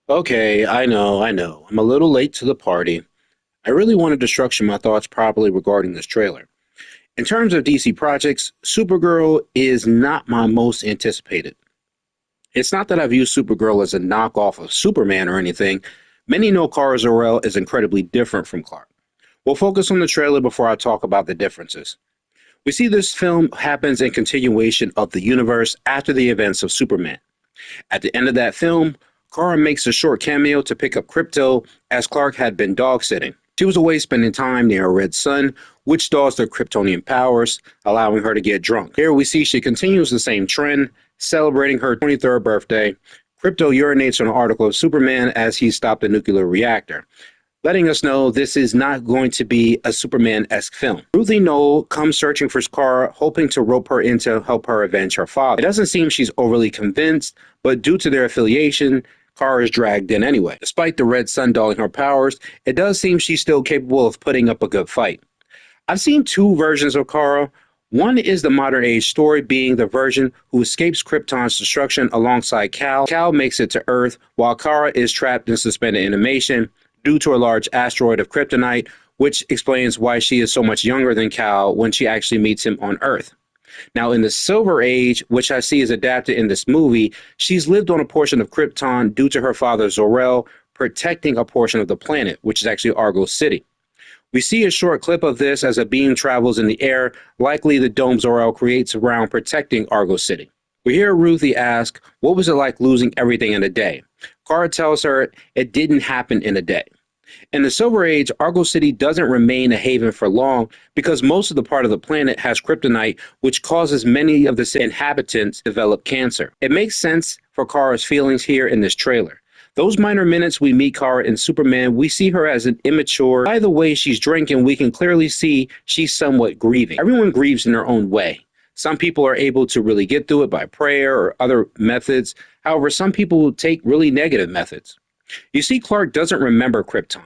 Okay, I know. I'm a little late to the party. I really wanted to structure my thoughts properly regarding this trailer. In terms of DC projects, Supergirl is not my most anticipated. It's not that I view Supergirl as a knockoff of Superman or anything. Many know Kara Zor-El is incredibly different from Clark. We'll focus on the trailer before I talk about the differences. We see this film happens in continuation of the universe after the events of Superman. At the end of that film, Kara makes a short cameo to pick up Krypto as Clark had been dog sitting. She was away spending time near a red sun, which stalls their Kryptonian powers, allowing her to get drunk. Here we see she continues the same trend, celebrating her 23rd birthday. Krypto urinates on an article of Superman as he stopped a nuclear reactor, letting us know this is not going to be a Superman-esque film. Ruthie Knoll comes searching for Kara, hoping to rope her in to help her avenge her father. It doesn't seem she's overly convinced, but due to their affiliation, Kara is dragged in anyway. Despite the red sun dulling her powers, it does seem she's still capable of putting up a good fight. I've seen two versions of Kara. One is the modern age story, being the version who escapes Krypton's destruction alongside Kal. Kal makes it to Earth, while Kara is trapped in suspended animation due to a large asteroid of kryptonite, which explains why she is so much younger than Kal when she actually meets him on Earth. Now, in the Silver Age, which I see is adapted in this movie, she's lived on a portion of Krypton due to her father Zor-El protecting a portion of the planet, which is actually Argo City. We see a short clip of this as a beam travels in the air, likely the dome Zor-El creates around protecting Argo City. We hear Ruthie ask, what was it like losing everything in a day? Kara tells her it didn't happen in a day. In the Silver Age, Argo City doesn't remain a haven for long because most of the part of the planet has kryptonite, which causes many of the inhabitants to develop cancer. It makes sense for Kara's feelings here in this trailer. Those minor minutes we meet Kara in Superman, we see her as an immature. By the way she's drinking, we can clearly see she's somewhat grieving. Everyone grieves in their own way. Some people are able to really get through it by prayer or other methods. However, some people will take really negative methods. You see, Clark doesn't remember Krypton.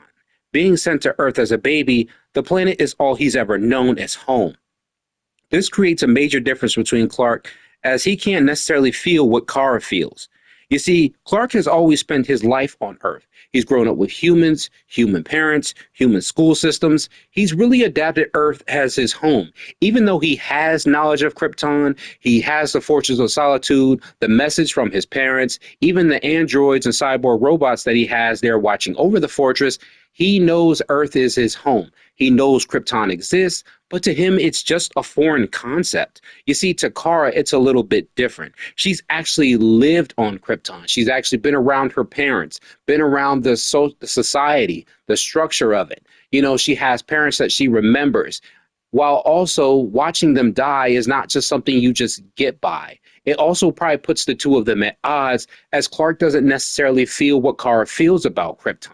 Being sent to Earth as a baby, the planet is all he's ever known as home. This creates a major difference between Clark, as he can't necessarily feel what Kara feels. You see, Clark has always spent his life on Earth. He's grown up with humans, human parents, human school systems. He's really adapted Earth as his home. Even though he has knowledge of Krypton, he has the Fortress of Solitude, the message from his parents, even the androids and cyborg robots that he has there watching over the fortress. He knows Earth is his home. He knows Krypton exists, but to him, it's just a foreign concept. You see, to Kara, it's a little bit different. She's actually lived on Krypton. She's actually been around her parents, been around the society, the structure of it. You know, she has parents that she remembers, while also watching them die is not just something you just get by. It also probably puts the two of them at odds, as Clark doesn't necessarily feel what Kara feels about Krypton.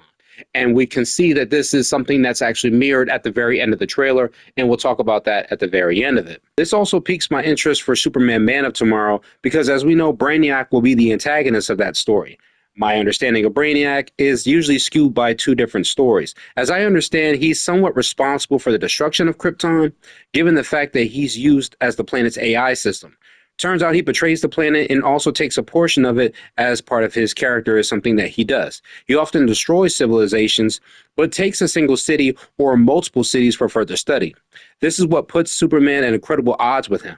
And we can see that this is something that's actually mirrored at the very end of the trailer, and we'll talk about that at the very end of it. This also piques my interest for Superman Man of Tomorrow, because as we know, Brainiac will be the antagonist of that story. My understanding of Brainiac is usually skewed by two different stories. As I understand, he's somewhat responsible for the destruction of Krypton, given the fact that he's used as the planet's AI system. Turns out he betrays the planet and also takes a portion of it as part of his character is something that he does. He often destroys civilizations, but takes a single city or multiple cities for further study. This is what puts Superman at incredible odds with him.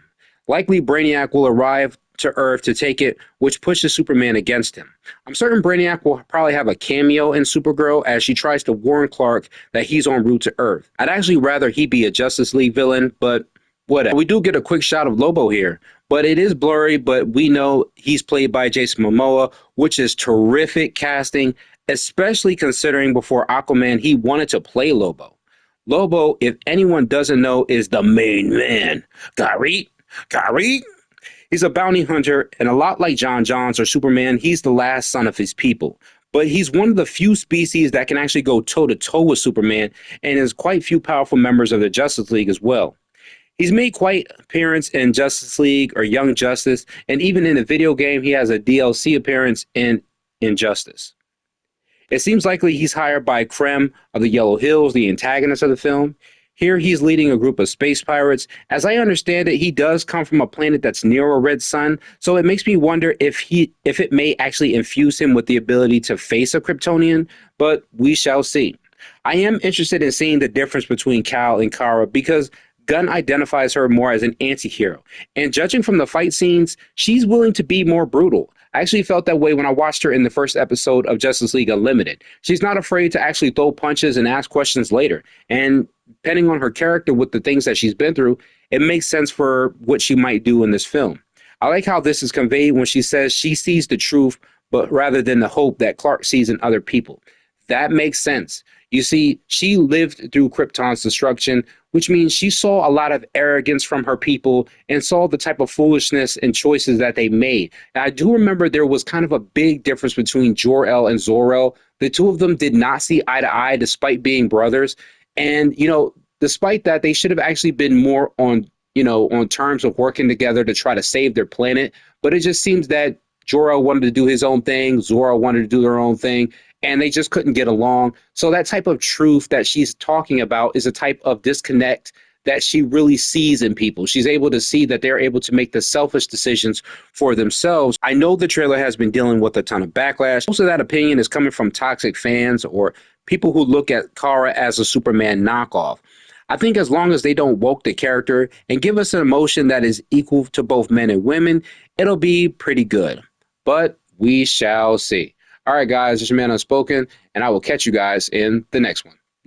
Likely Brainiac will arrive to Earth to take it, which pushes Superman against him. I'm certain Brainiac will probably have a cameo in Supergirl as she tries to warn Clark that he's en route to Earth. I'd actually rather he be a Justice League villain, but whatever. We do get a quick shot of Lobo here, but it is blurry, but we know he's played by Jason Momoa, which is terrific casting, especially considering before Aquaman, he wanted to play Lobo. Lobo, if anyone doesn't know, is the main man. Gary. He's a bounty hunter, and a lot like John Johns or Superman, he's the last son of his people. But he's one of the few species that can actually go toe-to-toe with Superman, and is quite few powerful members of the Justice League as well. He's made quite appearance in Justice League or Young Justice, and even in a video game, he has a DLC appearance in Injustice. It seems likely he's hired by Krem of the Yellow Hills, the antagonist of the film. Here he's leading a group of space pirates. As I understand it, he does come from a planet that's near a red sun, so it makes me wonder if it may actually infuse him with the ability to face a Kryptonian, but we shall see. I am interested in seeing the difference between Cal and Kara because Gunn identifies her more as an anti-hero. And judging from the fight scenes, she's willing to be more brutal. I actually felt that way when I watched her in the first episode of Justice League Unlimited. She's not afraid to actually throw punches and ask questions later. And depending on her character with the things that she's been through, it makes sense for what she might do in this film. I like how this is conveyed when she says she sees the truth, but rather than the hope that Clark sees in other people. That makes sense. You see, she lived through Krypton's destruction, which means she saw a lot of arrogance from her people and saw the type of foolishness and choices that they made. And I do remember there was kind of a big difference between Jor-El and Zor-El. The two of them did not see eye to eye despite being brothers. And, despite that, they should have actually been more on terms of working together to try to save their planet. But it just seems that Jor-El wanted to do his own thing, Zor-El wanted to do their own thing, and they just couldn't get along. So that type of truth that she's talking about is a type of disconnect that she really sees in people. She's able to see that they're able to make the selfish decisions for themselves. I know the trailer has been dealing with a ton of backlash. Most of that opinion is coming from toxic fans or people who look at Kara as a Superman knockoff. I think as long as they don't woke the character and give us an emotion that is equal to both men and women, it'll be pretty good. But we shall see. All right, guys, this is your man Unspoken, and I will catch you guys in the next one.